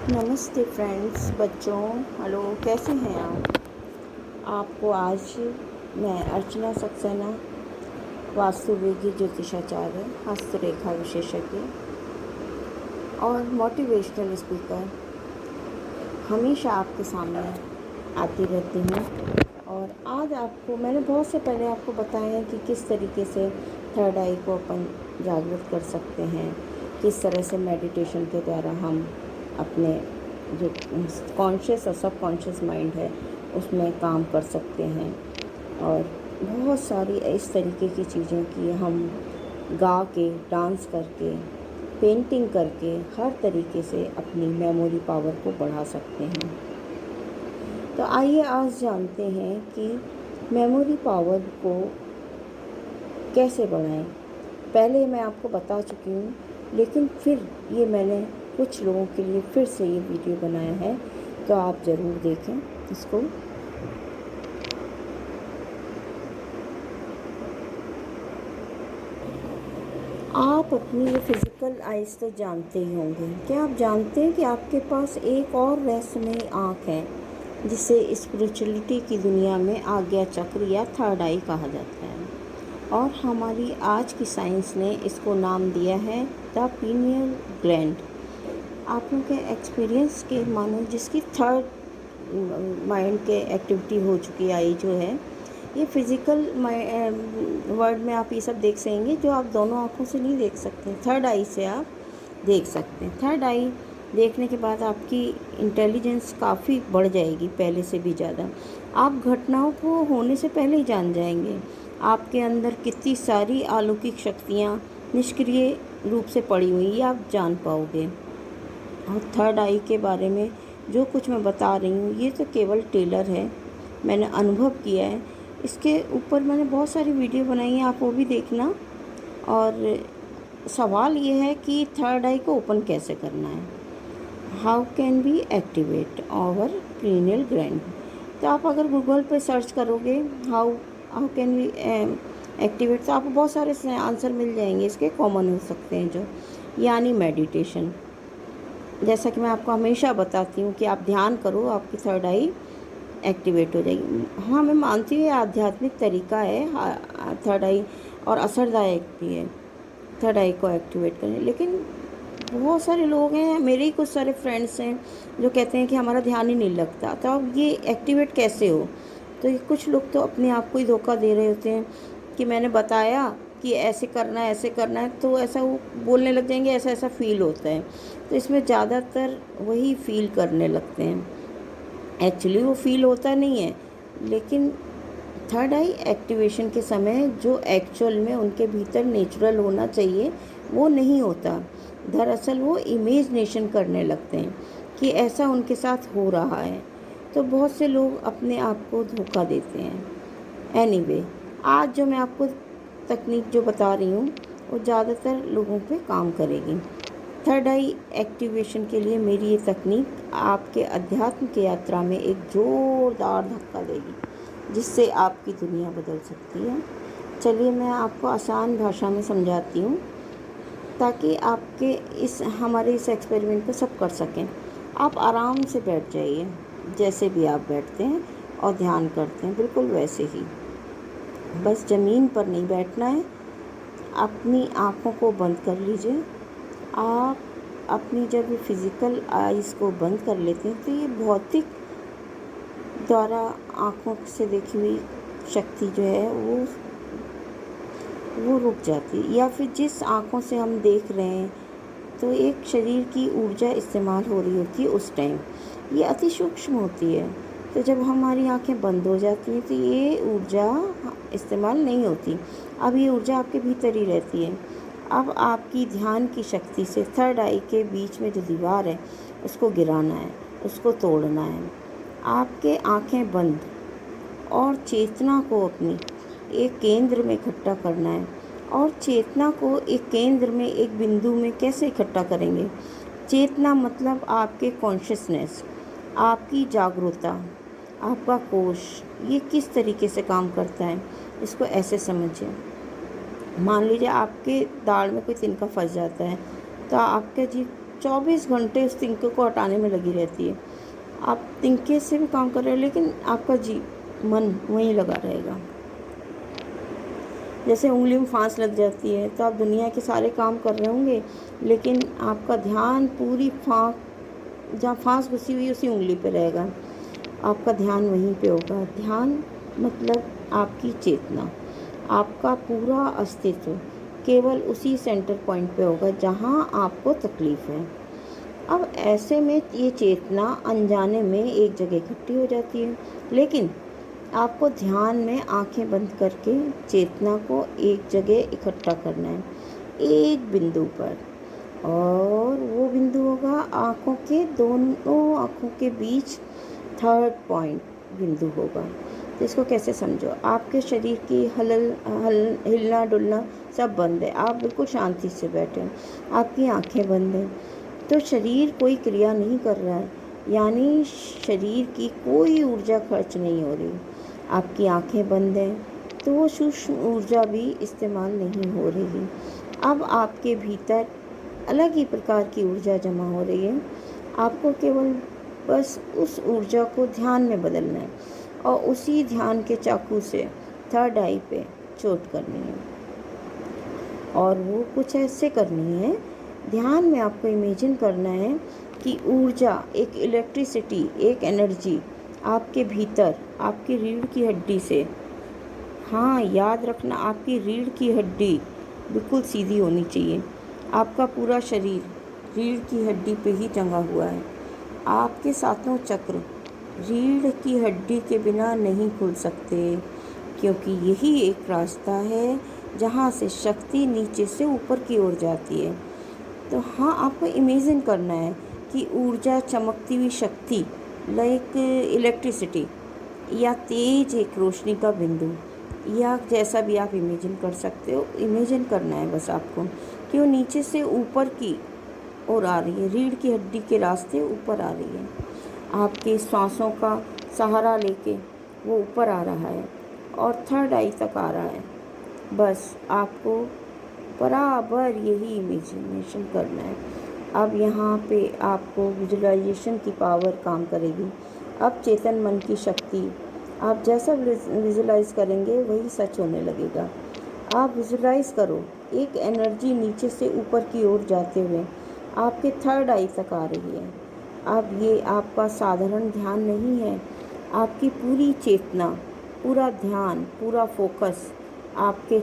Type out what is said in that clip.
नमस्ते फ्रेंड्स, बच्चों। हेलो, कैसे हैं आप? आपको आज मैं अर्चना सक्सेना, वास्तुविज्ञ, ज्योतिषाचार्य, हस्तरेखा विशेषज्ञ और मोटिवेशनल स्पीकर हमेशा आपके सामने आती रहती हूँ। और आज आपको मैंने बहुत से पहले आपको बताया है कि किस तरीके से थर्ड आई को अपन जागृत कर सकते हैं, किस तरह से मेडिटेशन के द्वारा हम अपने जो कॉन्शियस और सब कॉन्शियस माइंड है उसमें काम कर सकते हैं। और बहुत सारी इस तरीके की चीज़ें कि हम गा के, डांस करके, पेंटिंग करके हर तरीके से अपनी मेमोरी पावर को बढ़ा सकते हैं। तो आइए आज जानते हैं कि मेमोरी पावर को कैसे बढ़ाएं। पहले मैं आपको बता चुकी हूँ, लेकिन फिर ये मैंने कुछ लोगों के लिए फिर से ये वीडियो बनाया है, तो आप ज़रूर देखें इसको। आप अपनी ये फिज़िकल आइज़ तो जानते ही होंगे। क्या आप जानते हैं कि आपके पास एक और रहस्यमयी आँख है जिसे स्पिरिचुअलिटी की दुनिया में आज्ञा चक्र या थर्ड आई कहा जाता है, और हमारी आज की साइंस ने इसको नाम दिया है द पीनियल ग्लैंड। आप लोगों के एक्सपीरियंस के मानो जिसकी थर्ड माइंड के एक्टिविटी हो चुकी आई जो है, ये फिज़िकल वर्ड में आप ये सब देख सकेंगे जो आप दोनों आँखों से नहीं देख सकते। थर्ड आई से आप देख सकते हैं। थर्ड आई देखने के बाद आपकी इंटेलिजेंस काफ़ी बढ़ जाएगी, पहले से भी ज़्यादा। आप घटनाओं को होने से पहले ही जान जाएंगे। आपके अंदर कितनी सारी अलौकिक शक्तियाँ निष्क्रिय रूप से पड़ी हुई ये आप जान पाओगे। और थर्ड आई के बारे में जो कुछ मैं बता रही हूँ ये तो केवल टेलर है, मैंने अनुभव किया है। इसके ऊपर मैंने बहुत सारी वीडियो बनाई हैं, आप वो भी देखना। और सवाल ये है कि थर्ड आई को ओपन कैसे करना है। How can we activate our pineal gland. तो आप अगर गूगल पे सर्च करोगे how how can we activate, तो आपको बहुत सारे आंसर मिल जाएंगे। इसके कॉमन हो सकते हैं जो, यानी मेडिटेशन। जैसा कि मैं आपको हमेशा बताती हूँ कि आप ध्यान करो, आपकी थर्ड आई एक्टिवेट हो जाएगी। हाँ, मैं मानती हूँ ये आध्यात्मिक तरीका है थर्ड आई, और असरदायक भी है थर्ड आई को एक्टिवेट करने। लेकिन बहुत सारे लोग हैं, मेरे ही कुछ सारे फ्रेंड्स हैं जो कहते हैं कि हमारा ध्यान ही नहीं लगता। तो अब ये एक्टिवेट कैसे हो? तो ये कुछ लोग तो अपने आप को ही धोखा दे रहे होते हैं कि मैंने बताया कि ऐसे करना है, ऐसे करना है, तो ऐसा वो बोलने लग जाएंगे, ऐसा ऐसा फील होता है। तो इसमें ज़्यादातर वही फील करने लगते हैं, एक्चुअली वो फील होता नहीं है। लेकिन थर्ड आई एक्टिवेशन के समय जो एक्चुअल में उनके भीतर नेचुरल होना चाहिए वो नहीं होता। दरअसल वो इमेजिनेशन करने लगते हैं कि ऐसा उनके साथ हो रहा है। तो बहुत से लोग अपने आप को धोखा देते हैं। एनीवे, आज जो मैं आपको तकनीक जो बता रही हूँ वो ज़्यादातर लोगों पे काम करेगी। थर्ड आई एक्टिवेशन के लिए मेरी ये तकनीक आपके अध्यात्म की यात्रा में एक ज़ोरदार धक्का देगी, जिससे आपकी दुनिया बदल सकती है। चलिए मैं आपको आसान भाषा में समझाती हूँ ताकि आपके हमारे इस एक्सपेरिमेंट को सब कर सकें। आप आराम से बैठ जाइए, जैसे भी आप बैठते हैं और ध्यान करते हैं, बिल्कुल वैसे ही। बस ज़मीन पर नहीं बैठना है। अपनी आँखों को बंद कर लीजिए। आप अपनी जब फिज़िकल आइज़ को बंद कर लेते हैं तो ये भौतिक द्वारा आँखों से देखी हुई शक्ति जो है वो रुक जाती है, या फिर जिस आँखों से हम देख रहे हैं तो एक शरीर की ऊर्जा इस्तेमाल हो रही होती है उस टाइम, ये अति सूक्ष्म होती है। तो जब हमारी आँखें बंद हो जाती हैं तो ये ऊर्जा इस्तेमाल नहीं होती, अब ये ऊर्जा आपके भीतर ही रहती है। अब आपकी ध्यान की शक्ति से थर्ड आई के बीच में जो दीवार है उसको गिराना है, उसको तोड़ना है। आपके आँखें बंद और चेतना को अपनी एक केंद्र में इकट्ठा करना है। और चेतना को एक केंद्र में, एक बिंदु में कैसे इकट्ठा करेंगे? चेतना मतलब आपके कॉन्शियसनेस, आपकी जागरूकता, आपका कोश, ये किस तरीके से काम करता है इसको ऐसे समझिए। मान लीजिए आपके दाढ़ में कोई तिनका फंस जाता है, तो आपका जी 24 घंटे उस तिनके को हटाने में लगी रहती है। आप तिनके से भी काम कर रहे हो लेकिन आपका मन वहीं लगा रहेगा। जैसे उंगली में फांस लग जाती है तो आप दुनिया के सारे काम कर रहे होंगे लेकिन आपका ध्यान पूरी जहाँ फांस घुसी हुई उसी उंगली पे रहेगा, आपका ध्यान वहीं पे होगा। ध्यान मतलब आपकी चेतना, आपका पूरा अस्तित्व केवल उसी सेंटर पॉइंट पे होगा जहाँ आपको तकलीफ़ है। अब ऐसे में ये चेतना अनजाने में एक जगह इकट्ठी हो जाती है, लेकिन आपको ध्यान में आंखें बंद करके चेतना को एक जगह इकट्ठा करना है, एक बिंदु पर। और वो बिंदु होगा दोनों आँखों के बीच थर्ड पॉइंट बिंदु होगा। तो इसको कैसे समझो, आपके शरीर की हिलना डुलना सब बंद है, आप बिल्कुल शांति से बैठे हैं, आपकी आंखें बंद हैं, तो शरीर कोई क्रिया नहीं कर रहा है, यानी शरीर की कोई ऊर्जा खर्च नहीं हो रही। आपकी आंखें बंद हैं तो वो सूक्ष्म ऊर्जा भी इस्तेमाल नहीं हो रही। अब आपके भीतर अलग ही प्रकार की ऊर्जा जमा हो रही है। आपको केवल बस उस ऊर्जा को ध्यान में बदलना है और उसी ध्यान के चाकू से थर्ड आई पे चोट करनी है। और वो कुछ ऐसे करनी है, ध्यान में आपको इमेजिन करना है कि ऊर्जा, एक इलेक्ट्रिसिटी, एक एनर्जी आपके भीतर, आपकी रीढ़ की हड्डी से, हाँ याद रखना, आपकी रीढ़ की हड्डी बिल्कुल सीधी होनी चाहिए। आपका पूरा शरीर रीढ़ की हड्डी पे ही टंगा हुआ है। आपके सातों चक्र रीढ़ की हड्डी के बिना नहीं खुल सकते, क्योंकि यही एक रास्ता है जहाँ से शक्ति नीचे से ऊपर की ओर जाती है। तो हाँ, आपको इमेजिन करना है कि ऊर्जा, चमकती हुई शक्ति, लाइक इलेक्ट्रिसिटी, या तेज एक रोशनी का बिंदु, या जैसा भी आप इमेजिन कर सकते हो, इमेजिन करना है बस आपको कि वो नीचे से ऊपर की ओर आ रही है, रीढ़ की हड्डी के रास्ते ऊपर आ रही है। आपके सांसों का सहारा लेके वो ऊपर आ रहा है और थर्ड आई तक आ रहा है। बस आपको बराबर यही इमेजिनेशन करना है। अब यहाँ पे आपको विजुअलाइजेशन की पावर काम करेगी। अब चेतन मन की शक्ति, आप जैसा विजुलाइज करेंगे वही सच होने लगेगा। आप विजुलाइज करो एक एनर्जी नीचे से ऊपर की ओर जाते हुए आपके थर्ड आई तक आ रही है। अब ये आपका साधारण ध्यान नहीं है, आपकी पूरी चेतना, पूरा ध्यान, पूरा फोकस आपके